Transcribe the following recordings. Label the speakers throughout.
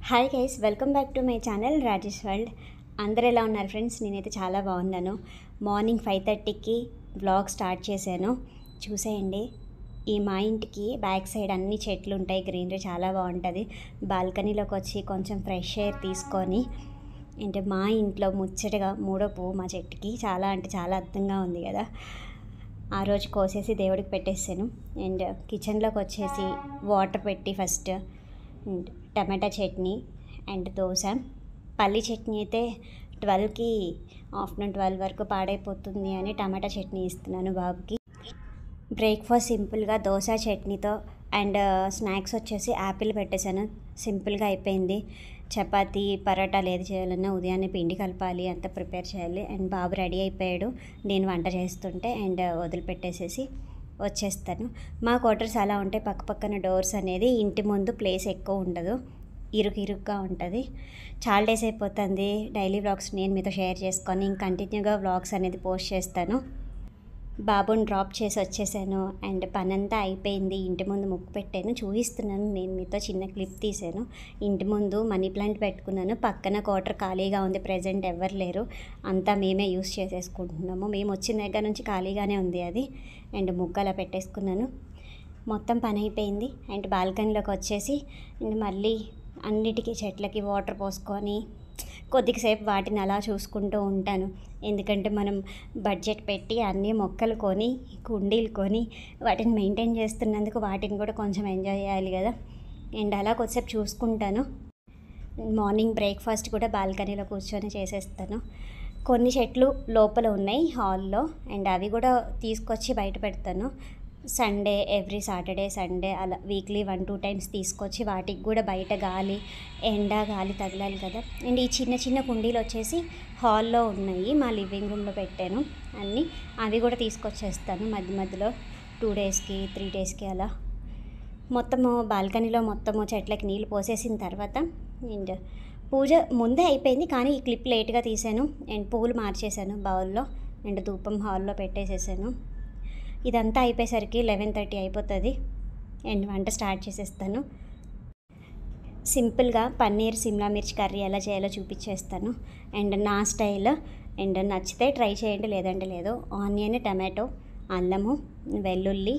Speaker 1: Hi guys, welcome back to my channel Rajesh world. అందరు ఎలా ఉన్నారు ఫ్రెండ్స్? నేనైతే చాలా బాగున్నాను. మార్నింగ్ 5:30కి వ్లాగ్ స్టార్ట్ చేశాను. చూసేయండి, ఈ మా ఇంటికి బ్యాక్ సైడ్ అన్ని చెట్లు ఉంటాయి, గ్రీనరీ చాలా బాగుంటుంది. బాల్కనీలోకి వచ్చి కొంచెం ఫ్రెష్ ఎయిర్ తీసుకొని, అంటే మా ఇంట్లో ముచ్చటగా మూడో పువ్వు మా చెట్టుకి చాలా అంటే చాలా అద్భుతంగా ఉంది కదా. ఆ రోజు కోసేసి దేవుడికి పెట్టేసాను. అండ్ కిచెన్లోకి వచ్చేసి వాటర్ పెట్టి first tomato chutney and dosa. పల్లి చట్నీ అయితే 12కి ఆఫ్టర్నూన్ 12 వరకు పాడైపోతుంది అని టమాటా చట్నీ ఇస్తున్నాను బాబుకి. బ్రేక్ఫాస్ట్ సింపుల్గా దోశ చట్నీతో అండ్ స్నాక్స్ వచ్చేసి యాపిల్ పెట్టేశాను. సింపుల్గా అయిపోయింది. చపాతీ పరోటాలు ఏది చేయాలన్నా ఉదయాన్నే పిండి కలపాలి, అంతా ప్రిపేర్ చేయాలి. అండ్ బాబు రెడీ అయిపోయాడు నేను వంట చేస్తుంటే, అండ్ వదిలిపెట్టేసేసి వచ్చేస్తాను. మా క్వార్టర్స్ అలా ఉంటాయి, పక్క పక్కన డోర్స్ అనేది, ఇంటి ముందు ప్లేస్ ఎక్కువ ఉండదు, ఇరుగ్గా ఉంటుంది. చాలా డేస్ అయిపోతుంది డైలీ వ్లాగ్స్ నేను మీతో షేర్ చేసుకొని కంటిన్యూగా వ్లాగ్స్ అనేది పోస్ట్ చేస్తాను. బాబుని డ్రాప్ చేసి వచ్చేసాను అండ్ పనంతా అయిపోయింది. ఇంటి ముందు ముగ్గు పెట్టాను, చూపిస్తున్నాను. నేను మీతో చిన్న క్లిప్ తీసాను. ఇంటి ముందు మనీ ప్లాంట్ పెట్టుకున్నాను. పక్కన క్వార్టర్ ఖాళీగా ఉంది, ప్రెజెంట్ ఎవరు లేరు, అంతా మేమే యూస్ చేసేసుకుంటున్నాము. మేము వచ్చిన దగ్గర నుంచి ఖాళీగానే ఉంది అది. అండ్ ముగ్గు అలా పెట్టేసుకున్నాను. మొత్తం పని అయిపోయింది. అండ్ బాల్కనీలోకి వచ్చేసి మళ్ళీ అన్నిటికీ చెట్లకి వాటర్ పోసుకొని కొద్దిసేపు వాటిని అలా చూసుకుంటూ ఉంటాను. ఎందుకంటే మనం బడ్జెట్ పెట్టి అన్ని మొక్కలు కొని కుండీలు కొని వాటిని మెయింటైన్ చేస్తున్నందుకు వాటిని కూడా కొంచెం ఎంజాయ్ చేయాలి కదా. అండ్ అలా కొద్దిసేపు చూసుకుంటాను. మార్నింగ్ బ్రేక్ఫాస్ట్ కూడా బాల్కనీలో కూర్చొని చేసేస్తాను. కొన్ని చెట్లు లోపల ఉన్నాయి హాల్లో, అండ్ అవి కూడా తీసుకొచ్చి బయట పెడతాను. సండే, ఎవ్రీ సాటర్డే సండే అలా వీక్లీ 1-2 టైమ్స్ తీసుకొచ్చి వాటికి కూడా బయట గాలి, ఎండ గాలి తగలాలి కదా. అండ్ ఈ చిన్న చిన్న కుండీలు వచ్చేసి హాల్లో ఉన్నాయి, మా లివింగ్ రూమ్లో పెట్టాను అన్నీ. అవి కూడా తీసుకొచ్చేస్తాను మధ్య మధ్యలో 2 డేస్కి 3 డేస్కి అలా. మొత్తము బాల్కనీలో మొత్తము చెట్లకి నీళ్ళు పోసేసిన తర్వాత అండ్ పూజ ముందే అయిపోయింది, కానీ ఈ క్లిప్ లేట్గా తీసాను. అండ్ పూలు మార్చేసాను బౌల్లో, అండ్ ధూపం హాల్లో పెట్టేసేసాను. ఇదంతా అయిపోయేసరికి 11:30 అయిపోతుంది. అండ్ వంట స్టార్ట్ చేసేస్తాను. సింపుల్గా పన్నీర్ సిమ్లా మిర్చి కర్రీ ఎలా చేయాలో చూపించేస్తాను, అండ్ నా స్టైల్. అండ్ నచ్చితే ట్రై చేయండి, లేదంటే లేదు. ఆనియన్, టమాటో, అల్లము, వెల్లుల్లి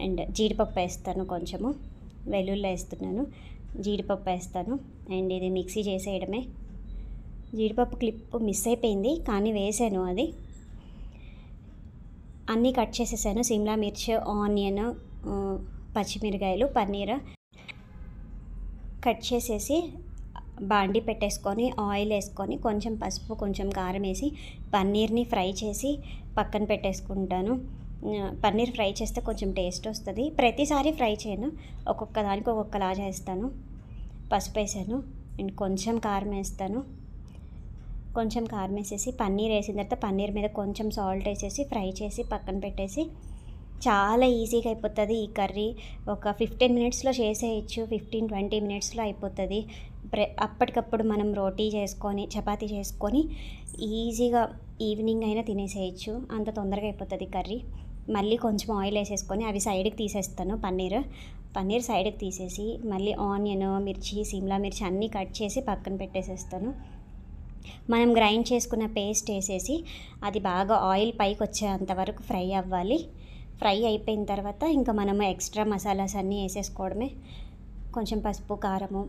Speaker 1: అండ్ జీడిపప్పు వేస్తాను. కొంచెము వెల్లుల్లి వేస్తున్నాను, జీడిపప్పు వేస్తాను. అండ్ ఇది మిక్సీ చేసేయడమే. జీడిపప్పు క్లిప్ మిస్ అయిపోయింది, కానీ వేసాను. అది అన్నీ కట్ చేసేసాను. సిమ్లా మిర్చి, ఆనియన్, పచ్చిమిరకాయలు, పన్నీర్ కట్ చేసేసి బాండి పెట్టేసుకొని ఆయిల్ వేసుకొని కొంచెం పసుపు, కొంచెం కారం వేసి పన్నీర్ని ఫ్రై చేసి పక్కన పెట్టేసుకుంటాను. పన్నీర్ ఫ్రై చేస్తే కొంచెం టేస్ట్ వస్తుంది. ప్రతిసారి ఫ్రై చేయను, ఒక్కొక్క దానికి ఒక్కొక్కలా చేస్తాను. పసుపు వేసాను అండ్ కొంచెం కారం వేస్తాను. కొంచెం కారం వేసేసి పన్నీర్ వేసిన తర్వాత పన్నీర్ మీద కొంచెం సాల్ట్ వేసేసి ఫ్రై చేసి పక్కన పెట్టేసి, చాలా ఈజీగా అయిపోతుంది ఈ కర్రీ. ఒక 15 మినిట్స్లో చేసేయచ్చు, 15-20 మినిట్స్లో అయిపోతుంది. అప్పటికప్పుడు మనం రోటీ చేసుకొని చపాతీ చేసుకొని ఈజీగా ఈవినింగ్ అయినా తినేసేయచ్చు, అంత తొందరగా అయిపోతుంది కర్రీ. మళ్ళీ కొంచెం ఆయిల్ వేసేసుకొని అవి సైడ్కి తీసేస్తాను. పన్నీర్ సైడ్కి తీసేసి మళ్ళీ ఆనియన్, మిర్చి, సిమ్లా మిర్చి అన్నీ కట్ చేసి పక్కన పెట్టేసేస్తాను. మనం గ్రైండ్ చేసుకున్న పేస్ట్ వేసేసి అది బాగా ఆయిల్ పైకి వచ్చేంత వరకు ఫ్రై అవ్వాలి. ఫ్రై అయిపోయిన తర్వాత ఇంకా మనము ఎక్స్ట్రా మసాలాస్ అన్నీ వేసేసుకోవడమే. కొంచెం పసుపు, కారము,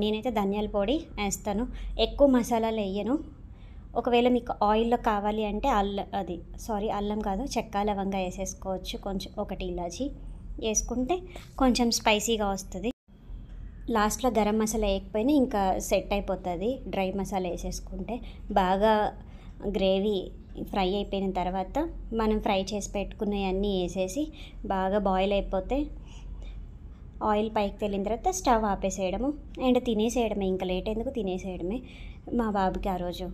Speaker 1: నేనైతే ధనియాల పొడి వేస్తాను. ఎక్కువ మసాలాలు వేయను. ఒకవేళ మీకు ఆయిల్లో కావాలి అంటే అల్లం కాదు, చెక్క లవంగా వేసేసుకోవచ్చు. కొంచెం 1 ఇలాచి వేసుకుంటే కొంచెం స్పైసీగా వస్తుంది. లాస్ట్లో గరం మసాలా వేయకపోయినా ఇంకా సెట్ అయిపోతుంది. డ్రై మసాలా వేసేసుకుంటే బాగా గ్రేవీ ఫ్రై అయిపోయిన తర్వాత మనం ఫ్రై చేసి పెట్టుకున్నవన్నీ వేసేసి బాగా బాయిల్ అయిపోతే ఆయిల్ పైకి తేలిన తర్వాత స్టవ్ ఆపేసేయడము అండ్ తినేసేయడమే. ఇంకా లేట్ ఎందుకు, తినేసేయడమే. మా బాబుకి ఆ రోజు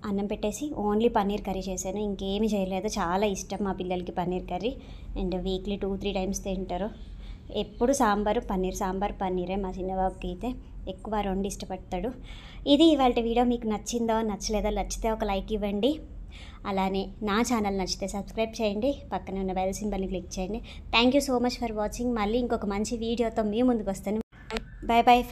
Speaker 1: అన్నం పెట్టేసి ఓన్లీ పన్నీర్ కర్రీ చేశాను, ఇంకేమీ చేయలేదు. చాలా ఇష్టం మా పిల్లలకి paneer curry, and weekly 2-3 times తింటారు. ఎప్పుడు పన్నీరే. మా చిన్నబాబుకి అయితే ఎక్కువ 2 ఇష్టపడతాడు. ఇది ఇవాళ వీడియో. మీకు నచ్చిందో నచ్చలేదో, నచ్చితే ఒక లైక్ ఇవ్వండి. అలానే నా ఛానల్ నచ్చితే సబ్స్క్రైబ్ చేయండి, పక్కన ఉన్న బెల్ సింబల్ని క్లిక్ చేయండి. Thank you so much for watching. మళ్ళీ ఇంకొక మంచి వీడియోతో మీ ముందుకు వస్తాను. Bye bye.